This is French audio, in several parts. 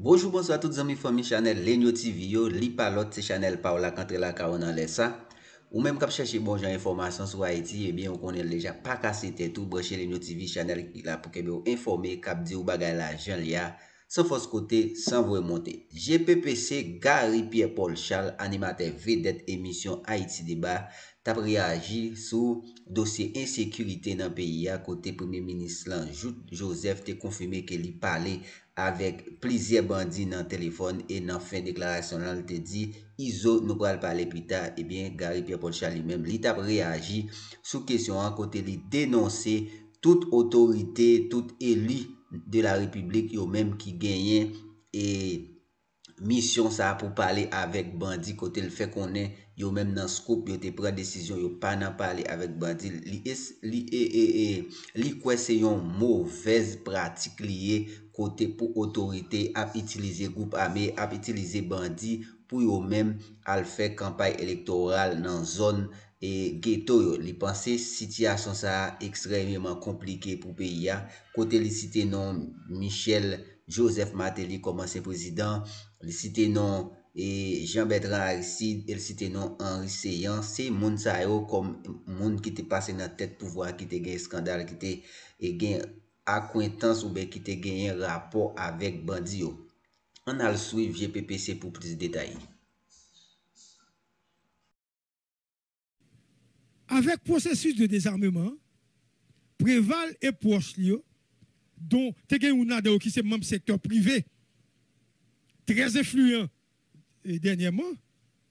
Bonjour, bonsoir à toutes les amis, famille Chanel, Lenyo TV, yo, li palot, c'est Chanel Paola, contre la caron en ça. Ou même quand chercher bon genre information sur Haïti, eh bien, on connaît déjà pas casser tête tout, brancher Lenyo TV, Chanel là pour que vous informer, cap di ou bagay la jan liya, sans fausse côté, sans vous monter. GPPC, Gary Pierre-Paul Charles, animateur vedette émission Haïti Débat, t'a réagi sur dossier insécurité dans le pays à côté premier ministre Joseph te confirmé que il parlait avec plusieurs bandits dans le téléphone et dans fin déclaration là il te dit Iso nous pourrons parler plus tard. Eh bien Gary Pierre-Paul Charles lui-même il a réagi sous question à côté il dénoncer toute autorité toute élu de la République yo même qui gagne et mission ça pour parler avec bandit côté le fait qu'on est yo même dans scope yo te prend décision yo pas nan parler avec bandit li quoi c'est une mauvaise pratique liée côté pour autorité à utiliser groupe armé à utiliser bandit pour yo même à faire campagne électorale dans zone et ghetto yo li penser situation ça extrêmement compliqué pour pays a côté li cité non Michel Joseph Martelly comme ancien président, il cité non et Jean-Bertrand Aristide, il cité non Henri Seyan, c'est moun sa yo comme moun qui te passé dans tête pouvoir qui te gagne scandale qui te gagne acquaintance ou bien qui te gagne rapport avec bandi yo. On a le suivre GPPC pour plus de détails. Avec processus de désarmement, Préval et proche dont te gen ou nade qui c'est même secteur privé très influent et dernièrement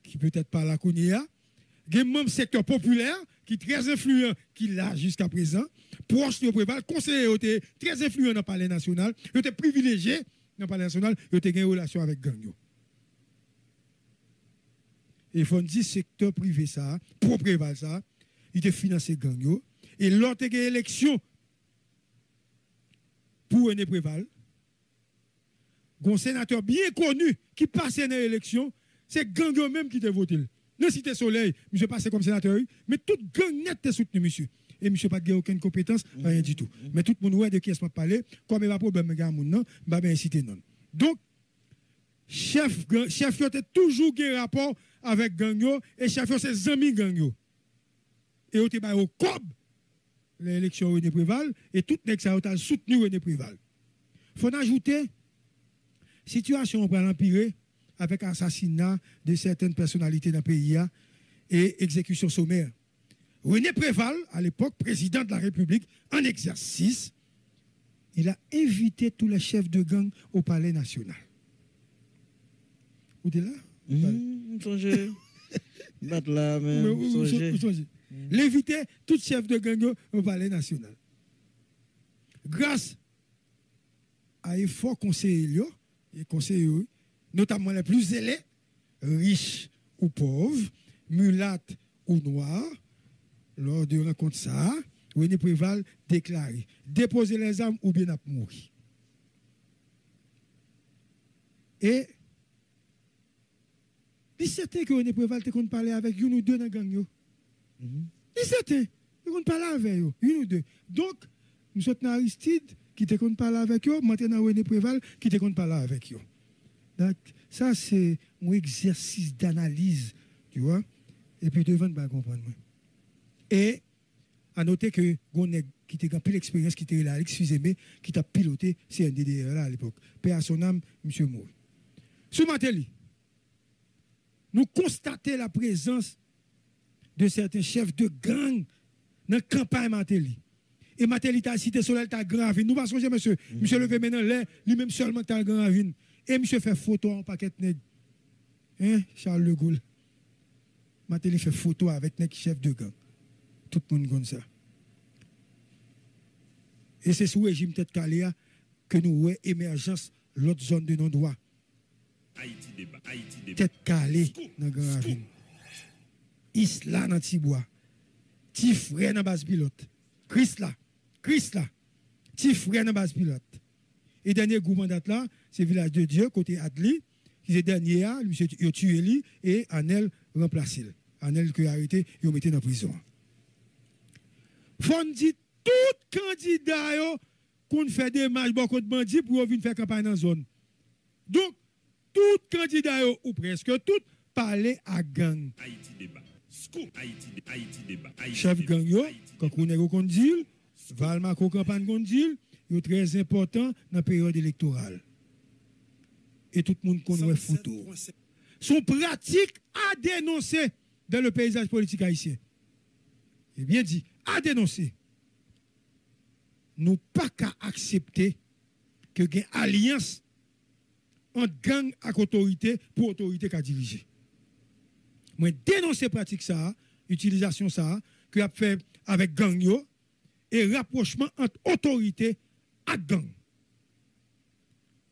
qui peut-être pas la connaît gen même secteur populaire qui très influent qui là jusqu'à présent proche de Préval conseiller très influent dans le palais national il était privilégié dans le palais national il était une relation avec gang yo. Et faut dire secteur privé ça pour Préval ça il était financé gang yo et l'autre élection pour René Préval, un sénateur bien connu qui passait dans l'élection, c'est gang même qui te voté. Dans Cité Soleil, monsieur passé comme sénateur, mais tout gang net te soutenu monsieur. Et monsieur pas de aucune compétence, rien du tout. Mais tout le monde ouais de qui est-ce parler, comme il va problème gars moun non, bah ben inciter non. Donc chef yo te toujours un rapport avec gang yo et chef yo c'est amis gang yo. Et au te ba au cob l'élection René Préval et tout nèg ça a soutenu René Préval. Faut ajouter situation pour l'empirer avec assassinat de certaines personnalités dans le pays et exécution sommaire. René Préval à l'époque président de la République en exercice, il a invité tous les chefs de gang au palais national. Vous êtes là? Songez. Battre là même. Songez. L'inviter tout chef de gang au palais national. Grâce à effort conseillers, et conseillers, notamment les plus zélés, riches ou pauvres, mulattes ou noirs, lors de rencontre ça, René Préval déclaré déposer les armes ou bien mourir. Et il s'était que René Préval te qu'on parler avec une ou deux dans gang yo. Il s'était te qu'on parler avec eux, une ou deux. Donc nous sommes Aristide qui te qu'on parler avec eux, maintenant René Préval qui te qu'on parler avec eux. Donc ça c'est un exercice d'analyse, tu vois. Et puis devant pas comprendre. Et à noter que Goneg qui t'a pris l'expérience qui était là, excusez-moi, qui t'a piloté CNDDR là à l'époque. Paix à son âme, monsieur Mour. Sous Martelly, nous constatons la présence de certains chefs de gang dans la campagne Martelly. Et Martelly t'a cité Soleil t'a gravé. Nous pas songer monsieur. Monsieur levé maintenant l'air, lui-même seulement t'a gravé. Et monsieur fait photo en paquet nèg. Hein, Charles de Gaulle. Martelly fait photo avec nèg chef de gang. Tout le monde comme ça. Et c'est sous régime tête calé que nous voyons émergence l'autre zone de non-droit. Haïti débat. Tête calée dans Grand Ravine. Isla dans Tibois. Tifré dans base pilote. Chris là. Tifré dans base pilote. Et dernier gouvernement date là, c'est Village de Dieu, côté Adli, qui est dernier, monsieur a tué lui et Anel remplacé. Anel qui a arrêté, il a mis dans prison. Faut dire tout candidat qu'on fait des matchs beaucoup de bandits pour venir faire campagne dans la zone. Donc, tout candidat, ou presque tout, parlait à gang. Haïti débat. Scoop. Haïti débat. Chef gang, quand on est au condil, Valma campagne condil, est très important dans la période électorale. Et tout le monde connaît photo. Son pratique à dénoncer dans le paysage politique haïtien. Et bien dit, à dénoncer. Nous pas qu'à accepter que une alliance entre gang et autorité pour autorité qu'à diriger. Moi dénoncer pratique ça, utilisation ça que a fait avec gang yo et rapprochement entre autorité et gang.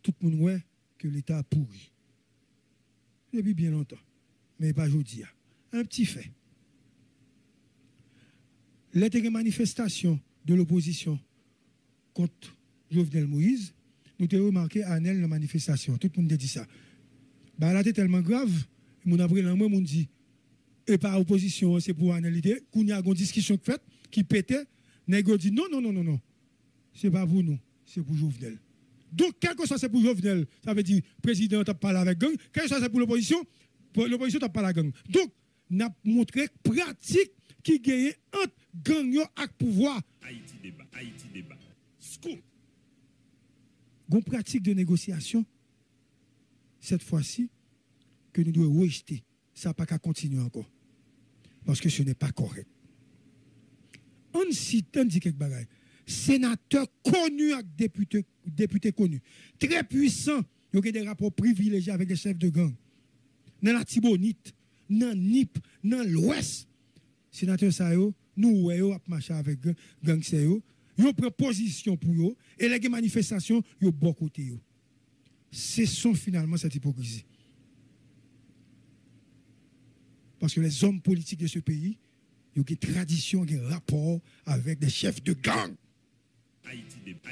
Tout le monde voit que l'État a pourri. Depuis bien longtemps, mais pas aujourd'hui. Un petit fait. Les manifestations de l'opposition contre Jovenel Moïse, nous avons remarqué à la manifestation. Tout le monde dit ça. Bah, là, c'est tellement grave. Mon après l'an, mon dit, et par opposition, c'est pour analyser. Qu'on y a une discussion faite qui pétait. Négo dit non. C'est pas pour nous, c'est pour Jovenel. Donc, quel que soit c'est pour Jovenel, ça veut dire président a parlé avec gang, quel que soit c'est pour l'opposition a parlé avec gang. Donc, nous avons montré pratique qui gagne entre gang et pouvoir. Haïti débat. Scoop. Une pratique de négociation, cette fois-ci, que nous devons rejeter. Ça n'a pas qu'à continuer encore. Parce que ce n'est pas correct. On dit quelques bagailles. Sénateur connu avec député connu. Très puissant. Il y a des rapports privilégiés avec les chefs de gang. Dans la Tibonite, dans NIP, dans l'Ouest. Sénateur Sayo, nous, on a marché avec gang Sayo. Ils prennent position pour eux. Et les manifestations, ils ont bon côté. Ce sont finalement cette hypocrisie. Parce que les hommes politiques de ce pays, ils ont des traditions, des rapports avec des chefs de gang. Haïti débat.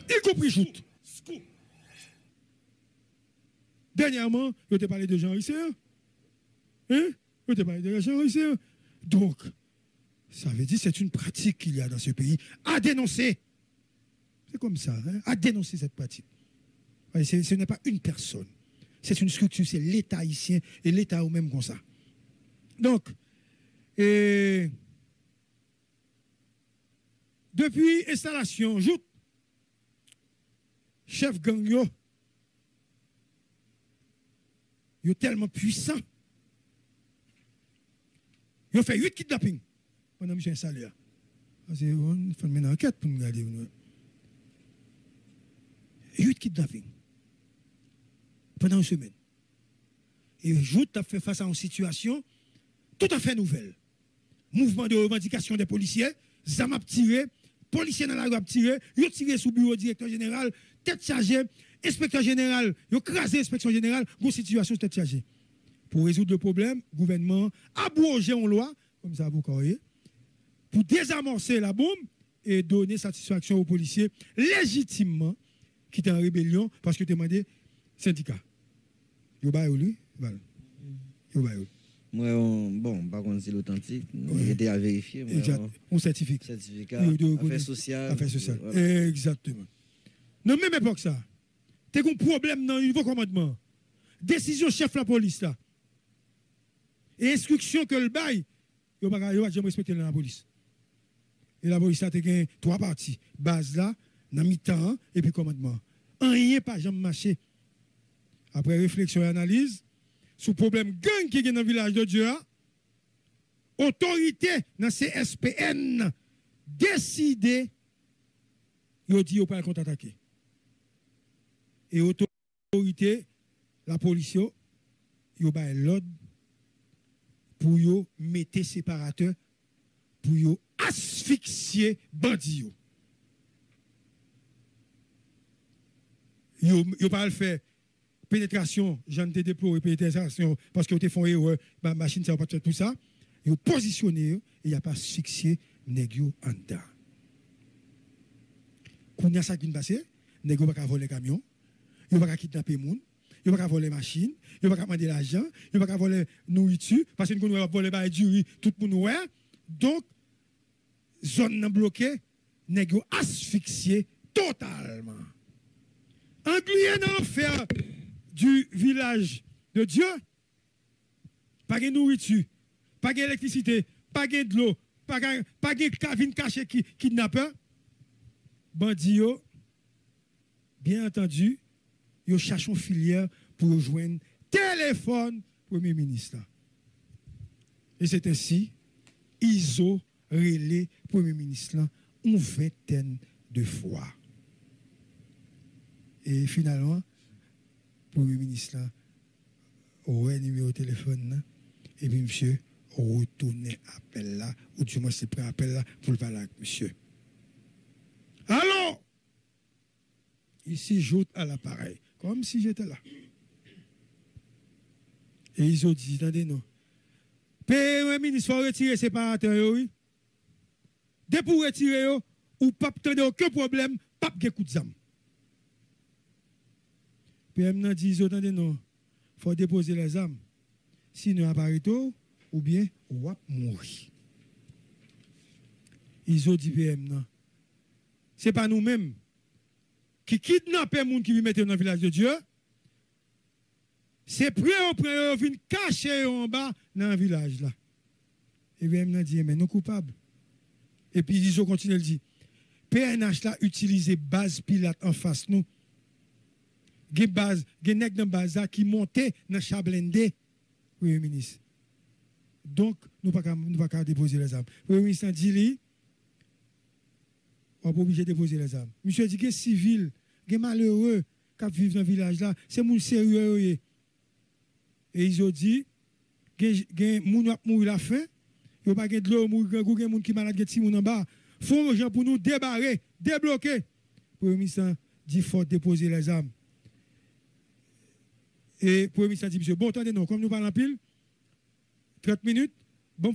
Y compris joute. Dernièrement, je t'ai parlé de Jean Risséen. Je t'ai parlé de Jean Risséen. Donc, ça veut dire que c'est une pratique qu'il y a dans ce pays à dénoncer. C'est comme ça, à dénoncer cette pratique. Ce n'est pas une personne. C'est une structure, c'est l'État haïtien et l'État ou même comme ça. Donc, depuis installation, joute, chef gang yo tellement puissant. Yo fait 8 kidnappings pendant que je suis installé. On fait une enquête pour nous regarder. 8 kidnappings pendant une semaine. Et joute a fait face à une situation tout à fait nouvelle. Mouvement de revendication des policiers, zam a tiré, policiers dans la rue a tiré, ils ont tiré sous bureau directeur général, tête chargée, inspecteur général, ils ont crasé l'inspection générale, une situation tête chargée. Pour résoudre le problème, le gouvernement a abrogé une loi, comme ça vous voyez, pour désamorcer la bombe et donner satisfaction aux policiers légitimement qui étaient en rébellion parce que demandé syndicat. Yo ba yo lui, yo ba yo. Moi, bon, par contre, c'est l'authentique. J'étais à vérifier. On certificat. Affaires sociales. Affaires sociales. Voilà. Exactement. Non, même époque ça. Tu as un problème dans le nouveau commandement. Décision chef de la police là. Et instruction que le bail, il va jamais respecter la police. Et la police a 3 parties. Base là, dans mi-temps, et puis commandement. Rien pas jamais marché. Après réflexion et analyse, sous problème gang qui est dans le village de Dieu, autorité dans CSPN décidé, il dit qu'il ne peut pas contre-attaquer. Et autorité, la police, il a l'ordre pour mettre séparateurs, pour asphyxier bandits. Il ne pas le faire. Pénétration, j'en ai déploré pénétration parce que vous font erreur, ma machine ça va pas faire tout ça. Ils ont positionné et il n'y a pas asphyxié négio en dedans. Quand il y a ça qui est passé, négio va pas voler camion, il va pas kidnapper les gens, il va pas voler machine, il va pas demander l'argent, il va pas voler nourriture parce que nous va voler ba du riz tout pour nous. Donc zone bloquée, négio asphyxié totalement. englué dans l'enfer du village de Dieu, pas de nourriture, pas d'électricité, pas de l'eau, pas de cabine cachée qui kidnappeur. Bandit, bien entendu, ils cherchent une filière pour rejoindre téléphone Premier ministre. Et c'est ainsi, ils ont relé Premier ministre une vingtaine de fois. Et finalement, Premier ministre aurait numéro de téléphone, et puis monsieur retourné appel là, ou du moins c'est pris appel là pour le parler avec monsieur. Allô? Ici, j'ôte à l'appareil, comme si j'étais là. Et ils ont dit, attendez, non. Premier ministre, il faut retirer séparateur, oui. Dès pour retirer, ou pas attendre aucun problème, pas de coup de zam. PM n'a dit, attendez, non. Il faut déposer les âmes. Sinon, apparaît ou bien, on va mourir. Ils ont dit, PM, non. Ce n'est pas nous-mêmes qui kidnappent les gens qui vivent dans le village de Dieu. C'est prêt au prêt, viennent cacher en bas dans le village là. Et bien, il a dit, mais nous coupables. Et puis, ils ont continué à dire, PNH là utilise base Pilate en face nous. Gen base, gen nèg dans base qui montait dans Chablende, Premier ministre. Donc, nous ne pouvons pas déposer les armes. Premier ministre a dit, on n'est pas obligé de déposer les armes. Monsieur dit que civil, que malheureux qui vivent dans le village là, c'est moun sérieux. Et ils ont dit que moun a mouru la faim, il n'y a pas de l'eau, il y a des gens qui sont malades, qui sont en bas. Il faut gens pour nous débarrer, débloquer. Le Premier ministre dit qu'il faut déposer les armes. Et le Premier ministre dit, monsieur, bon, attendez, non, comme nous parlons en pile, 30 minutes, bon,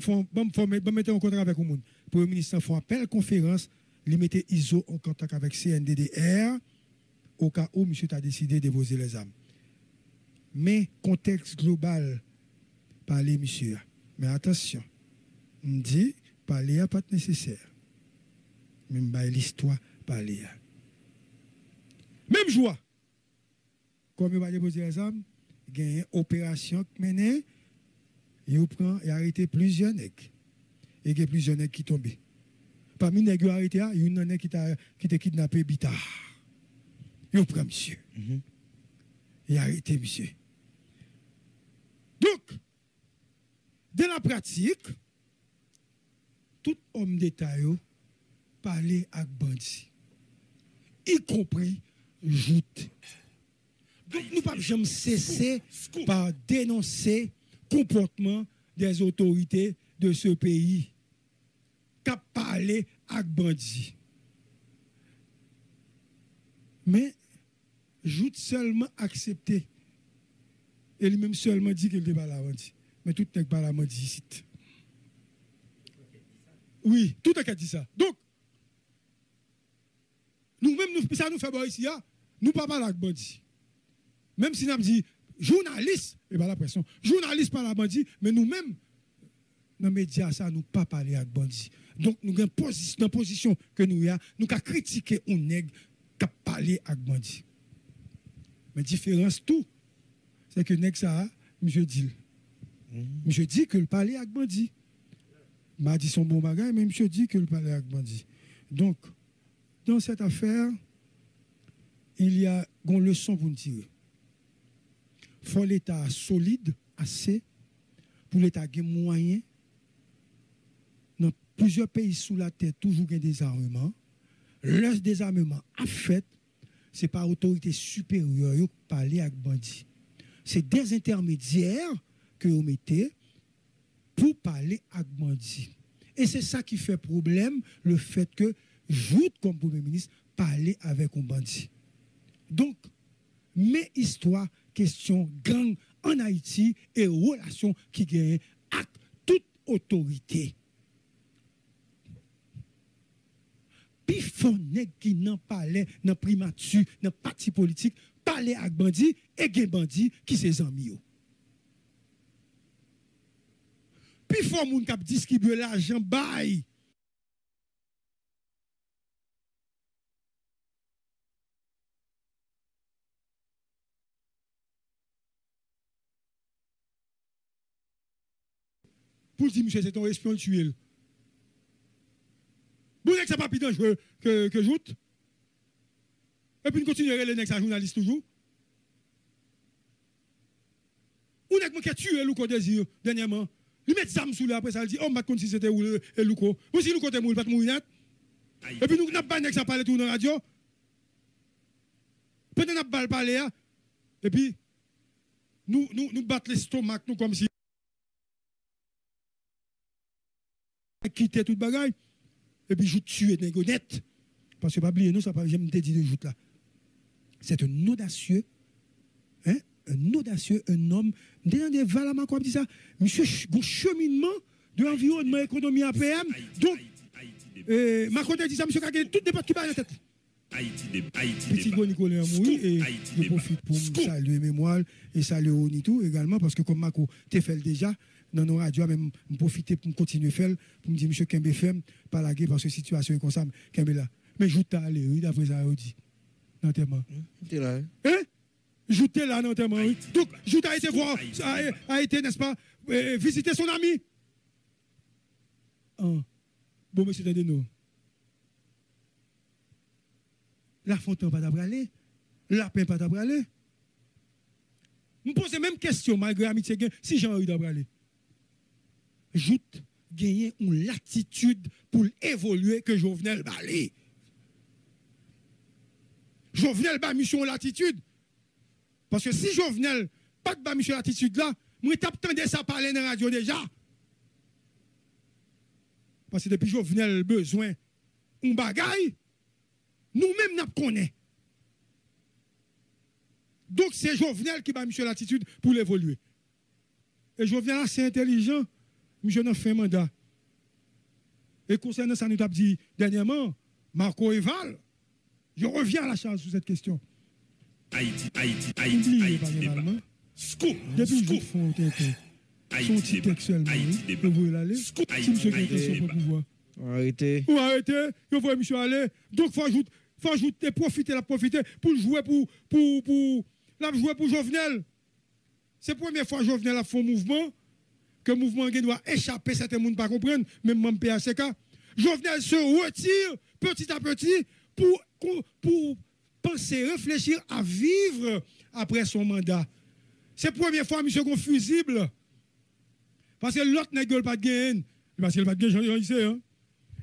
mettez en contact avec le monde. Le Premier ministre fait appel conférence, il mettait ISO en contact avec CNDDR, au cas où monsieur a décidé de déposer les armes. Mais, contexte global, parler, monsieur. Mais attention, on dit, parler n'est pas nécessaire. Même l'histoire, parler. Même joie. Comme il va déposer les armes, il y a une opération menée, il prend et arrêté plusieurs nègres. Et il y a plusieurs nègres qui tombent. Parmi les nègres arrêtés, il y a une nègre qui t'a kidnappé Bitard. Il prend monsieur. Il a arrêté monsieur. Donc, dans la pratique, tout homme d'État parler avec bandit, y compris joute. Donc, nous ne pouvons jamais cesser par dénoncer le comportement des autorités de ce pays qui parlé avec bandit. Mais, joute seulement accepté. Et lui-même seulement dit qu'il n'est pas là bandit. Mais tout n'est pas là bandit ici. Oui, tout a dit ça. Donc, nous-mêmes, ça nous fait bon ici, nous ne parlons pas avec bandit. Même si nous avons dit journaliste, et pas la pression, journaliste par la bandit, mais nous-mêmes, dans les médias, ça, nous ne pas parler avec bandit. Donc, nous avons une position que nous avons, nous avons critiqué un nègre qui a parlé avec bandit. Mais différence tout, c'est que nègre ça, monsieur dit. Monsieur dit que le parler avec bandit. M'a dit son bon bagage, mais monsieur dit que le parler avec bandit. Donc, dans cette affaire, il y a une leçon pour nous tirer. Il faut l'État solide, assez, pour l'État qui moyen. Dans plusieurs pays sous la terre, toujours des désarmements. Le désarmement a fait, ce n'est pas autorité supérieure qui parle avec bandit. C'est des intermédiaires que vous mettez pour parler avec bandit. Et c'est ça qui fait problème, le fait que Joute comme Premier ministre parler avec un bandit. Donc, mes histoires, questions, gang en Haïti et relations qui gagnent avec toute autorité. Puis, faut qui n'en parlait, dans primature, dans parti politique, parler avec bandit et gen bandit qui ses amis. Puis, faut moun k'ap distribuer l'argent bail. pour dire, monsieur, c'est ton espion, le tuer. Vous n'êtes pas plus dangereux que joute. Et puis, nous continuerons les nègres journalistes toujours. Ou n'est-ce qui a tué Louko Désir dernièrement? Il met Zam sous lui après ça, il dit, oh, je ne sais si c'était où Louko. Ou si Louko était mort, il va pas mourir net. Et puis nous n'avons pas ça parler tout dans la radio. Pendant que nous parler, et puis nous battons l'estomac, nous comme si. Quitter toute bagaille. Et puis je tue les net. Parce que pas oublier, nous, ça pas jamais dit de joute là. C'est un audacieux, hein? Un audacieux, un homme. Dans des valeurs, comme dit ça, monsieur, un cheminement de l'environnement économie APM. Donc, Macron a dit ça, monsieur, qui a tout débat qui bat la tête. Petit gros Nicolas Moui, et je profite pour saluer Mémoire et saluer Onitou également, parce que comme Macron t'a fait déjà, dans nos radios, même profiter pour continuer à faire, pour me dire, monsieur Kembe FM, pas la guerre, parce que la situation est comme ça, Kembe là. Mais je t'ai allé, oui, d'après ça, dit. Non, tellement. T'es là. Hein? J'étais là, non, tellement, oui. Donc, je t'ai été voir, a été, n'est-ce pas, visiter son ami. Bon, monsieur, attendez-nous. La fontaine pas d'abraler, la pain pas d'abraler. Je me pose la même question, malgré l'amitié, si j'ai envie d'abraler. Joute gagner une latitude pour évoluer que Jovenel balé. Jovenel ba mission latitude. Parce que si Jovenel pas de ba mission latitude là, moi t'attendais ça parler dans la radio déjà. Parce que depuis Jovenel besoin un bagaille, nous-mêmes n'a connaît. Donc c'est Jovenel qui ba mission latitude pour l'évoluer. Et Jovenel assez intelligent, monsieur n'a fait mandat. Et concernant ça, nous avons dit dernièrement, Marco Eval, je reviens à la charge sur cette question. Haïti, Scoop. Depuis que je fais son petit texte seulement, vous voulez l'aller. Si monsieur qui a intention pour pouvoir. Arrêtez. Ou arrêtez, vous voyez monsieur aller. Donc il faut ajouter, profiter pour jouer pour Jovenel. C'est la première fois que Jovenel a fait un mouvement, que le mouvement doit échapper, certains gens ne pas comprendre, même mon PACK. Jovenel se retire petit à petit pour penser, réfléchir à vivre après son mandat. C'est la première fois, monsieur, qu'on fusible. Parce que l'autre n'a pas de gain. Parce qu'il n'a pas de gain, j'en sais. Hein?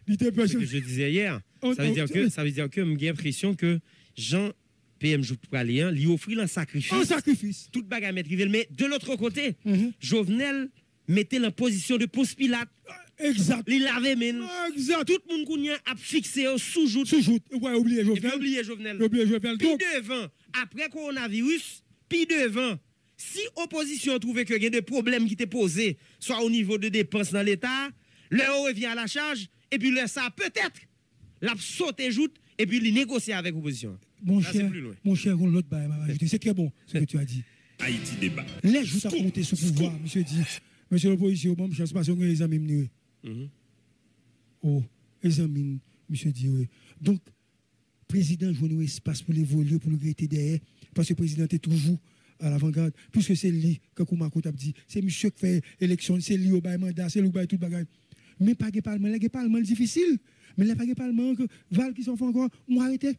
C'est ce que je disais hier. Ça veut dire que j'ai l'impression que Jean PM Joupralien lui offrit un sacrifice. Un sacrifice. Toute bagarre maîtrisée. Mais de l'autre côté, Jovenel mettait la position de Ponce Pilate. Exact. Il l'avait même. Exact. Tout le monde a fixé au sous-joute. Sous-joute. Ouais, oubliez Jovenel. Et puis oubliez Jovenel. Puis devant, après coronavirus, puis devant, si opposition trouvait qu'il y a des problèmes qui étaient posés, soit au niveau de dépenses dans l'État, leur revient à la charge, et puis là, ça peut-être, l'a sauté joute, et puis il négocie avec l'opposition. Mon cher, l'autre bail, c'est très bon ce que tu as dit. Haïti débat. Les joutes à compter sur le pouvoir, monsieur dit. Monsieur l'opposition, bon, je ne sais pas si les amis me Oh, les amis, monsieur dit, oui. Donc, président, joue un espace pour l'évoluer, pour le rester derrière, parce que le président est toujours à l'avant-garde, puisque c'est lui, comme Koumako t'a dit, c'est monsieur qui fait élection, c'est lui au bail mandat, c'est lui qui fait tout le bagage. Mais pas de parlement, les parlements difficile. Mais les pas de parlement, Val qui sont fait encore, moi arrêté.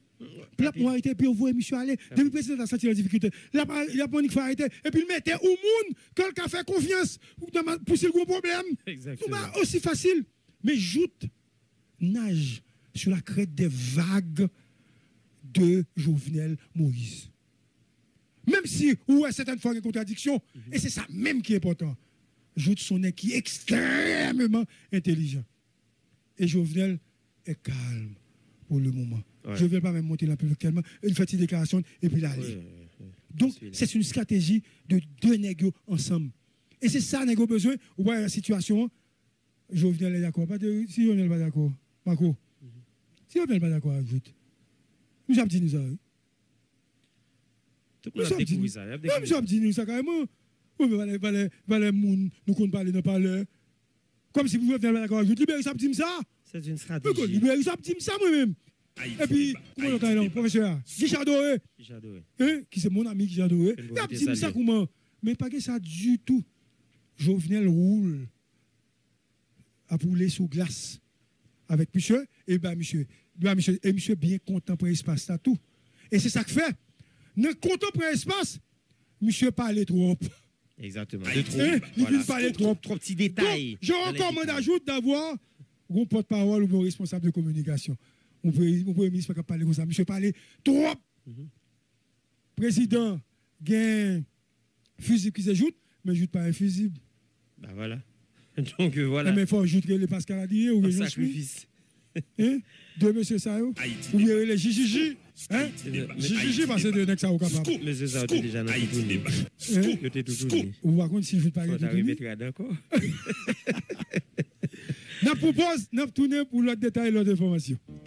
Moi arrêté, puis on voit monsieur aller. Depuis le président a senti la difficulté. Il a pas dit qu'il faut arrêter. Et puis il mettait au monde, quelqu'un fait confiance pour ce gros problème. Exactement. Aussi facile. Mais joute, nage sur la crête des vagues de Jovenel Moïse. Même si, ouais, certaines fois, il y a une contradiction, et c'est ça même qui est important. Joute son nez qui est extrêmement intelligent. Et Jovenel est calme pour le moment. Ouais. Je ne vais pas même monter la public tellement. Il fait une déclaration et puis il allait. Donc, c'est une stratégie de deux négos ensemble. Et c'est ça, négo besoin. Ouais, la situation, Jovenel est d'accord. Si Jovenel n'est pas d'accord, Marco, si Jovenel n'est pas d'accord, ajoute. Nous avons dit nous ça. Nous avons dit nous ça carrément. Oui, mais valait moun, nous comptons parler dans parler. Comme si vous venez d'accord, je libère ça, dis ça. C'est une stratégie. Libère ça, dis ça moi-même. Et puis, comment on entend, professeur Guichard Doré. Qui c'est mon ami Guichard Doré. Il dit ça comment? Mais pas que ça du tout. Jovenel roule a roulé sous glace avec monsieur, et ben monsieur bien content pour l'espace là tout. Et c'est ça que fait. Ne content pour l'espace, monsieur parlait trop. Exactement. Il vient parler trop petits détails. Je recommande d'ajoute d'avoir un porte-parole ou un responsable de communication. On peut ministre pas parler comme ça. Monsieur parlait trop. Président, gain fusible qui s'ajoute, mais ajoute pas un fusible. Ben voilà. Donc voilà. Mais il faut ajouter les Pascal Adrier ou les sacrifice. De monsieur Sayo. Ou bien les Jijiji. Jijiji, parce que de next ça au capable. Mais c'est ça, déjà dans tout. Ou par contre, si je ne pas d'accord. N'a propose, n'a tourné pour l'autre détail, l'autre information.